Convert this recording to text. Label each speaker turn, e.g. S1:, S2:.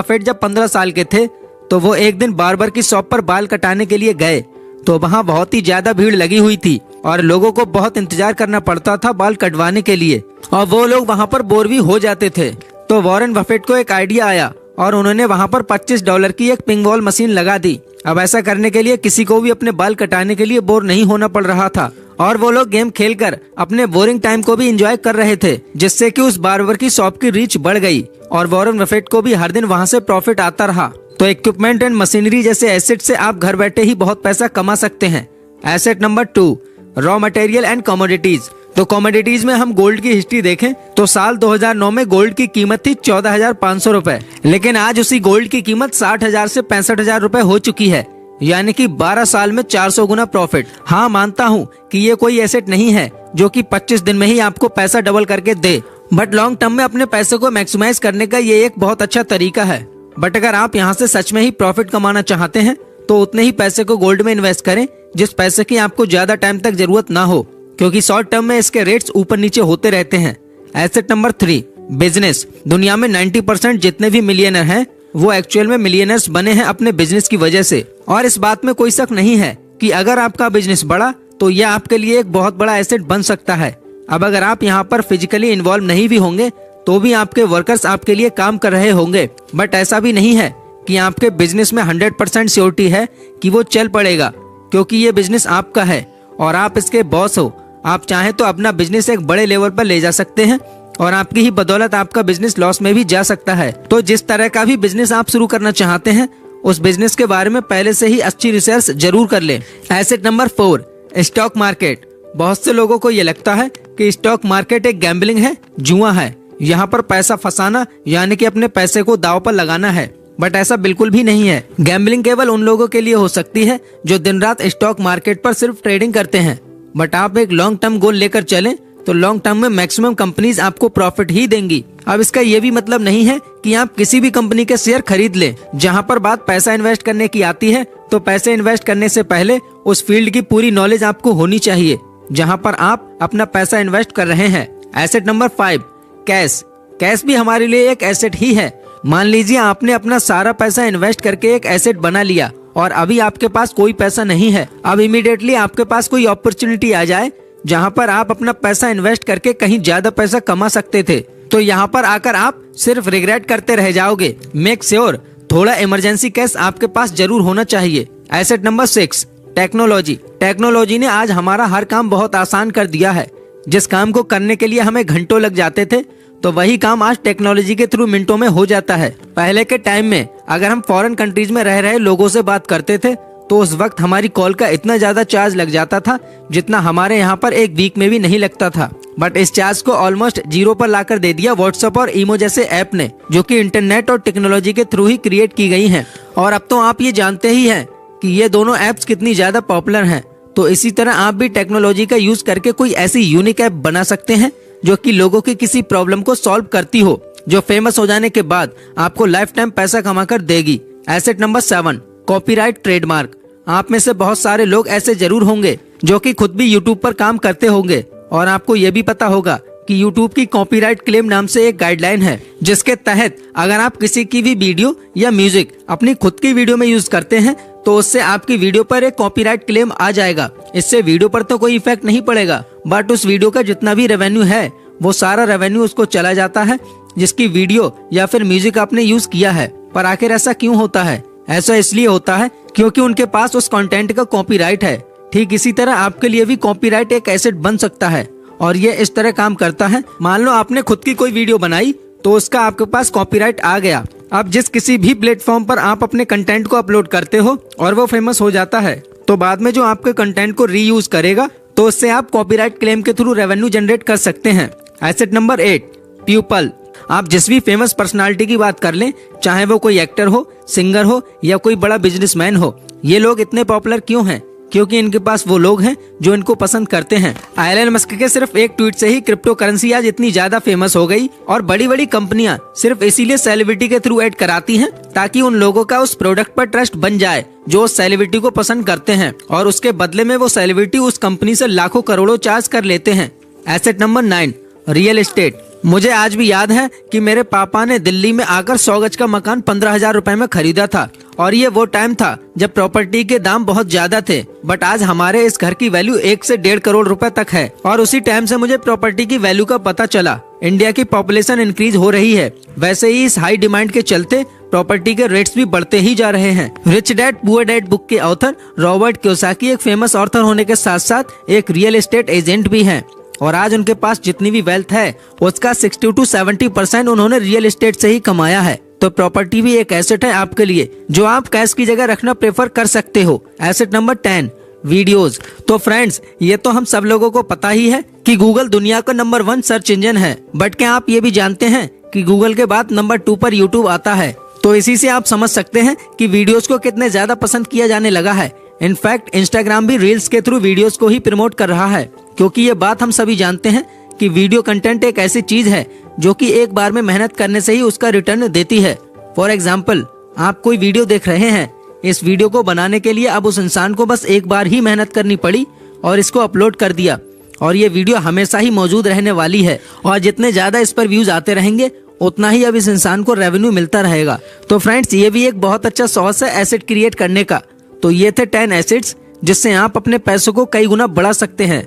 S1: Buffett जब 15 साल के थे तो वो एक दिन बार्बर की शॉप पर बाल कटाने के लिए गए तो वहाँ बहुत ही ज्यादा भीड़ लगी हुई थी और लोगों को बहुत इंतजार करना पड़ता था बाल कटवाने के लिए और वो लोग वहाँ पर बोर भी हो जाते थे। तो वॉरेन बफेट को एक आइडिया आया और उन्होंने वहाँ पर $25 की एक पिंग-बॉल मशीन लगा दी। अब ऐसा करने के लिए किसी को भी अपने बाल कटाने के लिए बोर नहीं होना पड़ रहा था और वो लोग गेम खेलकर अपने बोरिंग टाइम को भी एंजॉय कर रहे थे, जिससे कि उस बार्बर की शॉप की रीच बढ़ गई और वॉरेन बफेट को भी हर दिन वहाँ से प्रॉफिट आता रहा। तो इक्विपमेंट एंड मशीनरी जैसे एसेट से आप घर बैठे ही बहुत पैसा कमा सकते हैं। Asset number 2, raw material and commodities. तो कमोडिटीज में हम गोल्ड की हिस्ट्री देखें तो साल 2009 में गोल्ड की कीमत थी 14,500 रुपए, लेकिन आज उसी गोल्ड की कीमत 60,000 से 65,000 रुपए हो चुकी है, यानी कि 12 साल में 400 गुना प्रॉफिट। हाँ, मानता हूँ कि ये कोई एसेट नहीं है जो कि 25 दिन में ही आपको पैसा डबल करके दे, बट लॉन्ग टर्म में अपने पैसे को मैक्सिमाइज करने का ये एक बहुत अच्छा तरीका है। बट अगर आप यहाँ से सच में ही प्रॉफिट कमाना चाहते हैं तो उतने ही पैसे को गोल्ड में इन्वेस्ट करें जिस पैसे की आपको ज्यादा टाइम तक जरूरत ना हो, क्योंकि शॉर्ट टर्म में इसके रेट्स ऊपर नीचे होते रहते हैं। Asset number 3, business. दुनिया में 90% जितने भी मिलियनर हैं वो एक्चुअल में मिलियनर्स बने हैं अपने बिजनेस की वजह से, और इस बात में कोई शक नहीं है कि अगर आपका बिजनेस बढ़ा तो यह आपके लिए एक बहुत बड़ा एसेट बन सकता है। अब अगर आप यहाँ पर फिजिकली इन्वॉल्व नहीं भी होंगे तो भी आपके वर्कर्स आपके लिए काम कर रहे होंगे, बट ऐसा भी नहीं है कि आपके बिजनेस में 100% श्योरिटी है कि वो चल पड़ेगा, क्योंकि ये बिजनेस आपका है और आप इसके बॉस हो। आप चाहें तो अपना बिजनेस एक बड़े लेवल पर ले जा सकते हैं और आपकी ही बदौलत आपका बिजनेस लॉस में भी जा सकता है। तो जिस तरह का भी बिजनेस आप शुरू करना चाहते हैं उस बिजनेस के बारे में पहले से ही अच्छी रिसर्च जरूर कर लें। Asset number 4, stock market. बहुत से लोगों को ये लगता है कि स्टॉक मार्केट एक गैम्बलिंग है, जुआ है, यहाँ पर पैसा फंसाना यानी कि अपने पैसे को दांव पर लगाना है, बट ऐसा बिल्कुल भी नहीं है। गैम्बलिंग केवल उन लोगों के लिए हो सकती है जो दिन रात स्टॉक मार्केट पर सिर्फ ट्रेडिंग करते हैं, बट आप एक लॉन्ग टर्म गोल लेकर चलें तो लॉन्ग टर्म में मैक्सिमम कंपनीज आपको प्रॉफिट ही देंगी। अब इसका ये भी मतलब नहीं है कि आप किसी भी कंपनी के शेयर खरीद लें। जहाँ पर बात पैसा इन्वेस्ट करने की आती है तो पैसे इन्वेस्ट करने से पहले उस फील्ड की पूरी नॉलेज आपको होनी चाहिए जहाँ पर आप अपना पैसा इन्वेस्ट कर रहे हैं। Asset number 5, cash. कैश भी हमारे लिए एक एसेट ही है। मान लीजिए आपने अपना सारा पैसा इन्वेस्ट करके एक एसेट बना लिया और अभी आपके पास कोई पैसा नहीं है। अब इमीडिएटली आपके पास कोई अपॉर्चुनिटी आ जाए जहाँ पर आप अपना पैसा इन्वेस्ट करके कहीं ज्यादा पैसा कमा सकते थे, तो यहाँ पर आकर आप सिर्फ रिग्रेट करते रह जाओगे। मेक श्योर थोड़ा इमरजेंसी कैश आपके पास जरूर होना चाहिए। Asset number 6, technology. टेक्नोलॉजी ने आज हमारा हर काम बहुत आसान कर दिया है। जिस काम को करने के लिए हमें घंटों लग जाते थे तो वही काम आज टेक्नोलॉजी के थ्रू मिनटों में हो जाता है। पहले के टाइम में अगर हम फॉरेन कंट्रीज में रह रहे लोगों से बात करते थे तो उस वक्त हमारी कॉल का इतना ज्यादा चार्ज लग जाता था जितना हमारे यहाँ पर एक वीक में भी नहीं लगता था, बट इस चार्ज को ऑलमोस्ट 0 पर लाकर दे दिया व्हाट्सएप और ईमो जैसे ऐप ने, जो कि इंटरनेट और टेक्नोलॉजी के थ्रू ही क्रिएट की गई हैं। और अब तो आप ये जानते ही हैं कि ये दोनों ऐप्स कितनी ज्यादा पॉपुलर हैं। तो इसी तरह आप भी टेक्नोलॉजी का यूज करके कोई ऐसी यूनिक ऐप बना सकते हैं जो कि लोगों की किसी प्रॉब्लम को सॉल्व करती हो, जो फेमस हो जाने के बाद आपको लाइफ टाइम पैसा कमा कर देगी। Asset number 7, copyright trademark. आप में से बहुत सारे लोग ऐसे जरूर होंगे जो कि खुद भी यूट्यूब पर काम करते होंगे और आपको ये भी पता होगा कि यूट्यूब की कॉपीराइट क्लेम नाम से एक गाइडलाइन है जिसके तहत अगर आप किसी की भी वीडियो या म्यूजिक अपनी खुद की वीडियो में यूज करते हैं तो उससे आपकी वीडियो पर एक कॉपीराइट क्लेम आ जाएगा। इससे वीडियो पर तो कोई इफेक्ट नहीं पड़ेगा, बट उस वीडियो का जितना भी रेवेन्यू है वो सारा रेवेन्यू उसको चला जाता है जिसकी वीडियो या फिर म्यूजिक आपने यूज किया है। पर आखिर ऐसा क्यों होता है? ऐसा इसलिए होता है क्योंकि उनके पास उस कंटेंट का कॉपीराइट है। ठीक इसी तरह आपके लिए भी कॉपीराइट एक एसेट बन सकता है और ये इस तरह काम करता है। मान लो आपने खुद की कोई वीडियो बनाई तो उसका आपके पास कॉपीराइट आ गया। अब जिस किसी भी प्लेटफॉर्म पर आप अपने कंटेंट को अपलोड करते हो और वो फेमस हो जाता है तो बाद में जो आपके कंटेंट को रीयूज करेगा तो उससे आप कॉपीराइट क्लेम के थ्रू रेवेन्यू जनरेट कर सकते हैं। Asset number 8, people. आप जिस भी फेमस पर्सनालिटी की बात कर लें, चाहे वो कोई एक्टर हो, सिंगर हो या कोई बड़ा बिजनेसमैन हो, ये लोग इतने पॉपुलर क्यों हैं? क्योंकि इनके पास वो लोग हैं जो इनको पसंद करते हैं। एलन मस्क के सिर्फ एक ट्वीट से ही क्रिप्टो करेंसी आज इतनी ज्यादा फेमस हो गई और बड़ी बड़ी कंपनियां सिर्फ इसीलिए सेलिब्रिटी के थ्रू ऐड कराती हैं ताकि उन लोगों का उस प्रोडक्ट पर ट्रस्ट बन जाए जो उस सेलिब्रिटी को पसंद करते हैं और उसके बदले में वो सेलिब्रिटी उस कंपनी से लाखों करोड़ों चार्ज कर लेते हैं। Asset number 9, real estate. मुझे आज भी याद है कि मेरे पापा ने दिल्ली में आकर 100 गज का मकान 15,000 रुपए में खरीदा था और ये वो टाइम था जब प्रॉपर्टी के दाम बहुत ज्यादा थे। बट आज हमारे इस घर की वैल्यू 1 से 1.5 करोड़ रुपए तक है और उसी टाइम से मुझे प्रॉपर्टी की वैल्यू का पता चला। इंडिया की पॉपुलेशन इंक्रीज हो रही है, वैसे ही इस हाई डिमांड के चलते प्रॉपर्टी के रेट्स भी बढ़ते ही जा रहे हैं। Rich dad poor dad book के ऑथर रॉबर्ट कियोसाकी एक फेमस ऑथर होने के साथ साथ एक रियल एस्टेट एजेंट भी हैं और आज उनके पास जितनी भी वेल्थ है उसका 60 to 70% उन्होंने रियल एस्टेट से ही कमाया है। तो प्रॉपर्टी भी एक एसेट है आपके लिए जो आप कैश की जगह रखना प्रेफर कर सकते हो। Asset number 10, videos. तो फ्रेंड्स, ये तो हम सब लोगों को पता ही है कि गूगल दुनिया का नंबर 1 सर्च इंजन है, बट क्या आप ये भी जानते हैं कि गूगल के बाद नंबर 2 पर यूट्यूब आता है। तो इसी से आप समझ सकते हैं कि वीडियोस को कितने ज्यादा पसंद किया जाने लगा है। इनफैक्ट इंस्टाग्राम भी रील्स के थ्रू वीडियोस को ही प्रमोट कर रहा है, क्योंकि ये बात हम सभी जानते हैं कि वीडियो कंटेंट एक ऐसी चीज है जो कि एक बार में मेहनत करने से ही उसका रिटर्न देती है। फॉर एग्जाम्पल, आप कोई वीडियो देख रहे हैं, इस वीडियो को बनाने के लिए अब उस इंसान को बस एक बार ही मेहनत करनी पड़ी और इसको अपलोड कर दिया और ये वीडियो हमेशा ही मौजूद रहने वाली है और जितने ज्यादा इस पर व्यूज आते रहेंगे उतना ही अब इस इंसान को रेवेन्यू मिलता रहेगा। तो फ्रेंड्स, ये भी एक बहुत अच्छा सोर्स है एसेट क्रिएट करने का। तो ये थे 10 एसेट्स जिससे आप अपने पैसों को कई गुना बढ़ा सकते हैं।